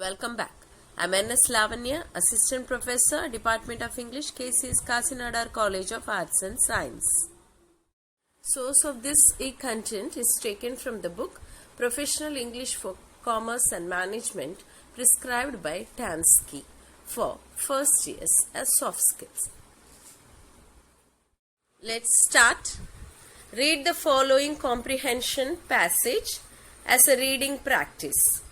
Welcome back. I'm N.S. Lavanya, Assistant Professor, Department of English, KCS Kasinadar College of Arts and Science. Source of this e-content is taken from the book Professional English for Commerce and Management prescribed by Tansky for first years as soft skills. Let's start. Read the following comprehension passage as a reading practice.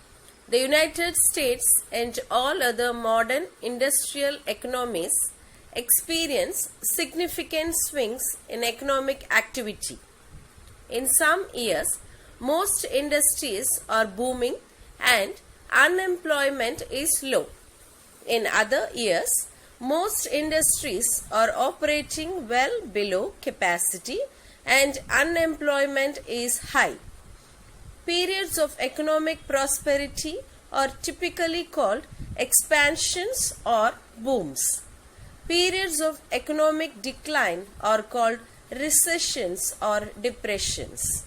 The United States and all other modern industrial economies experience significant swings in economic activity. In some years, most industries are booming and unemployment is low. In other years, most industries are operating well below capacity and unemployment is high. Periods of economic prosperity are typically called expansions or booms. Periods of economic decline are called recessions or depressions.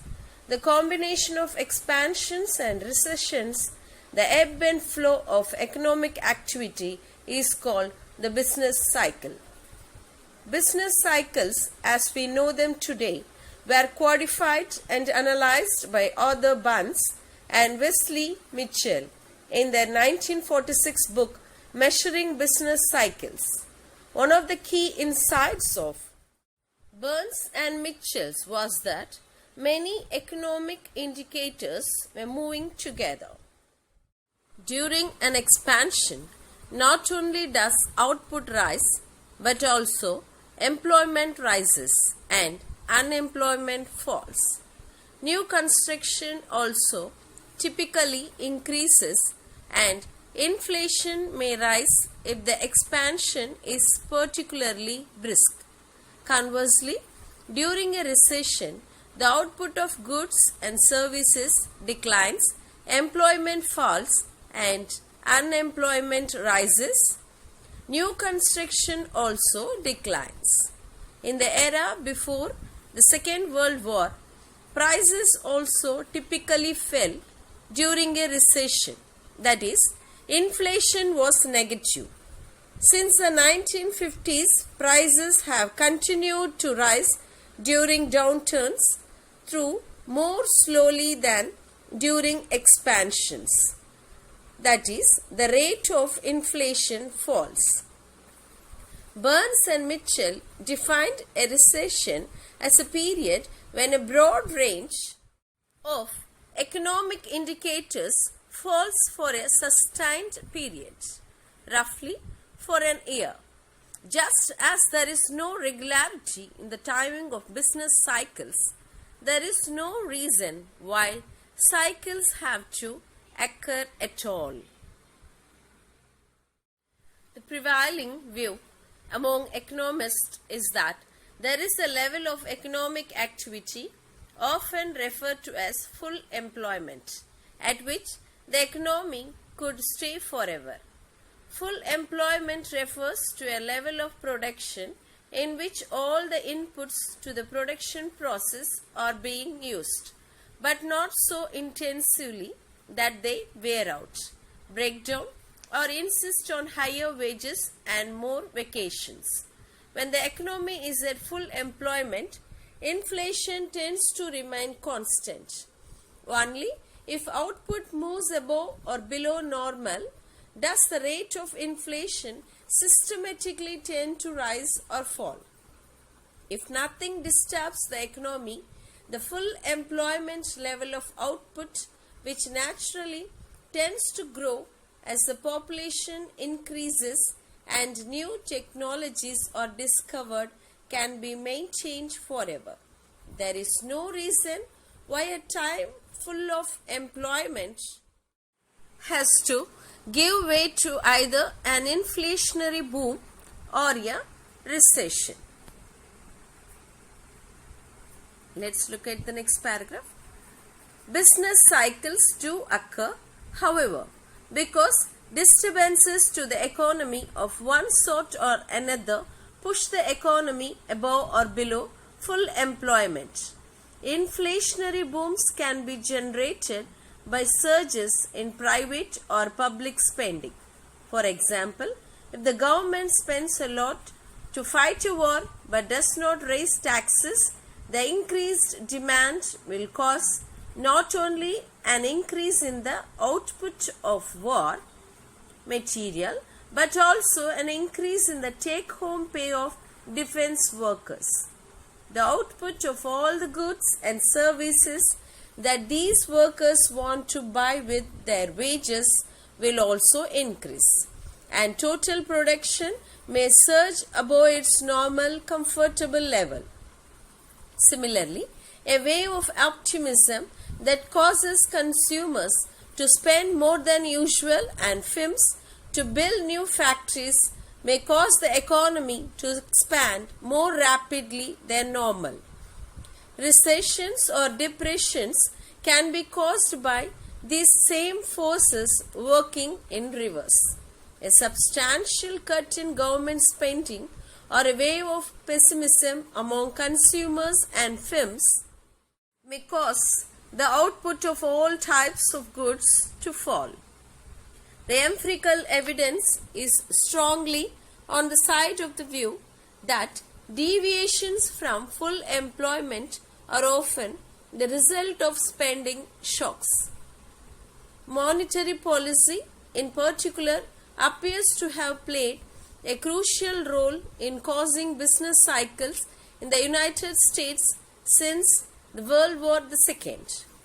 The combination of expansions and recessions, the ebb and flow of economic activity, is called the business cycle. Business cycles, as we know them today, were codified and analyzed by Arthur Burns and Wesley Mitchell in their 1946 book Measuring Business Cycles. One of the key insights of Burns and Mitchell's was that many economic indicators were moving together. During an expansion, not only does output rise, but also employment rises and unemployment falls. New construction also typically increases and inflation may rise if the expansion is particularly brisk. Conversely, during a recession, the output of goods and services declines, employment falls, and unemployment rises. New construction also declines. In the era before the Second World War, prices also typically fell during a recession. That is, inflation was negative. Since the 1950s, prices have continued to rise during downturns, though more slowly than during expansions. That is, the rate of inflation falls. Burns and Mitchell defined a recession as a period when a broad range of economic indicators falls for a sustained period, roughly for an year. Just as there is no regularity in the timing of business cycles, there is no reason why cycles have to occur at all. The prevailing view among economists is that there is a level of economic activity, often referred to as full employment, at which the economy could stay forever. Full employment refers to a level of production in which all the inputs to the production process are being used, but not so intensively that they wear out, break down, or insist on higher wages and more vacations. When the economy is at full employment, inflation tends to remain constant. Only if output moves above or below normal does the rate of inflation systematically tend to rise or fall. If nothing disturbs the economy, the full employment level of output, which naturally tends to grow as the population increases and new technologies are discovered, can be maintained forever. There is no reason why a time full of employment has to give way to either an inflationary boom or a recession. Let's look at the next paragraph. Business cycles do occur, however, because disturbances to the economy of one sort or another push the economy above or below full employment. Inflationary booms can be generated by surges in private or public spending. For example, if the government spends a lot to fight a war but does not raise taxes, the increased demand will cause not only an increase in the output of war material but also an increase in the take-home pay of defense workers. The output of all the goods and services that these workers want to buy with their wages will also increase, and total production may surge above its normal comfortable level. Similarly, a wave of optimism that causes consumers to spend more than usual and firms to build new factories may cause the economy to expand more rapidly than normal. Recessions or depressions can be caused by these same forces working in reverse. A substantial cut in government spending or a wave of pessimism among consumers and firms may cause the output of all types of goods to fall. The empirical evidence is strongly on the side of the view that deviations from full employment are often the result of spending shocks. Monetary policy, in particular, appears to have played a crucial role in causing business cycles in the United States since the World War II.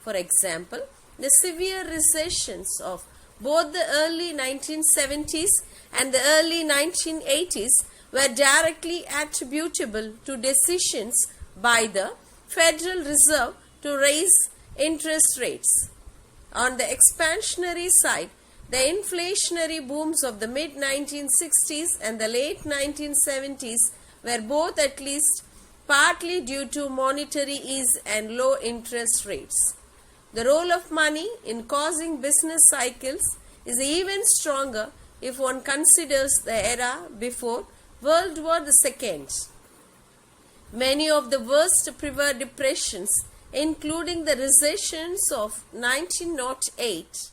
For example, the severe recessions of both the early 1970s and the early 1980s were directly attributable to decisions by the Federal Reserve to raise interest rates. On the expansionary side, the inflationary booms of the mid-1960s and the late 1970s were both at least partly due to monetary ease and low interest rates. The role of money in causing business cycles is even stronger if one considers the era before World War II. Many of the worst prior depressions, including the recessions of 1908,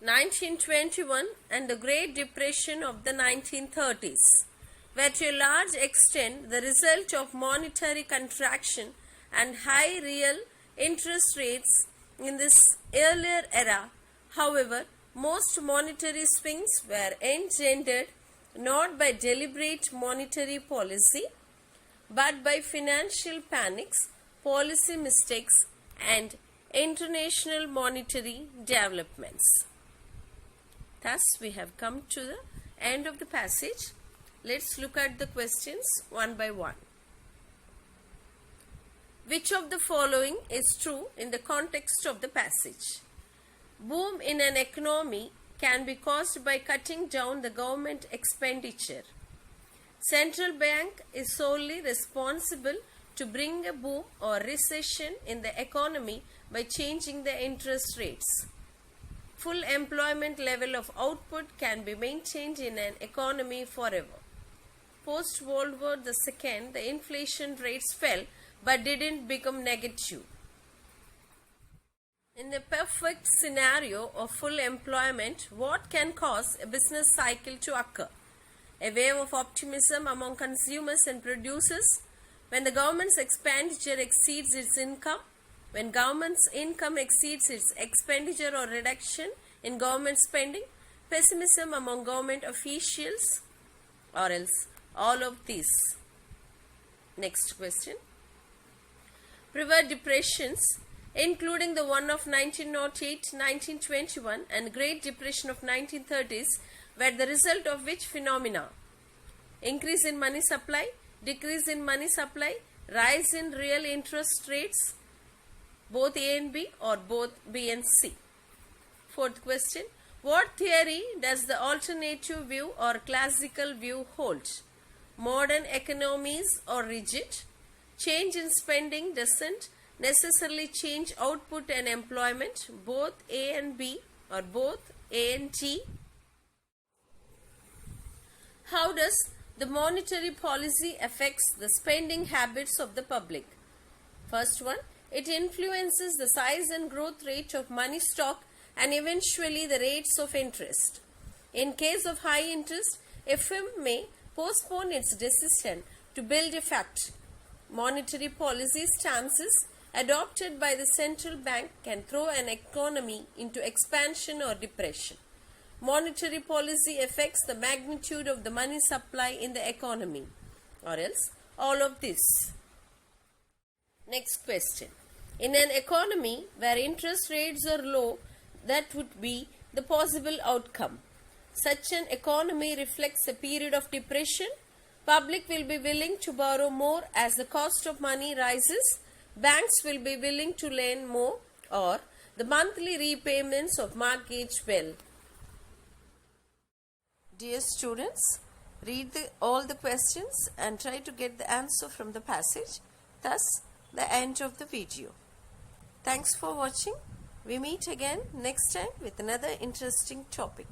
1921 and the Great Depression of the 1930s, were to a large extent the result of monetary contraction and high real interest rates in this earlier era. However, most monetary swings were engendered not by deliberate monetary policy but by financial panics, policy mistakes, and international monetary developments. Thus, we have come to the end of the passage. Let's look at the questions one by one. Which of the following is true in the context of the passage? Boom in an economy can be caused by cutting down the government expenditure. Central bank is solely responsible to bring a boom or recession in the economy by changing the interest rates. Full employment level of output can be maintained in an economy forever. Post World War II, the inflation rates fell but didn't become negative. In the perfect scenario of full employment, what can cause a business cycle to occur? A wave of optimism among consumers and producers when the government's expenditure exceeds its income, when government's income exceeds its expenditure or reduction in government spending, pessimism among government officials, or else all of these. Next question. Prior depressions, including the one of 1908, 1921 and Great Depression of 1930s, were the result of which phenomena? Increase in money supply, decrease in money supply, rise in real interest rates, both A and B or both B and C. Fourth question. What theory does the alternative view or classical view hold? Modern economies are rigid. Change in spending doesn't necessarily change output and employment, both A and B or both A and D. How does the monetary policy affects the spending habits of the public? First one, It influences the size and growth rate of money stock and eventually the rates of interest. In case of high interest, a firm may postpone its decision to build a factory. Monetary policy stances adopted by the central bank can throw an economy into expansion or depression. Monetary policy affects the magnitude of the money supply in the economy, or else all of this. Next question. In an economy where interest rates are low, that would be the possible outcome. Such an economy reflects a period of depression. Public will be willing to borrow more as the cost of money rises. Banks will be willing to lend more, or the monthly repayments of mortgage will. Dear students, read all the questions and try to get the answer from the passage. Thus, the end of the video. Thanks for watching. We meet again next time with another interesting topic.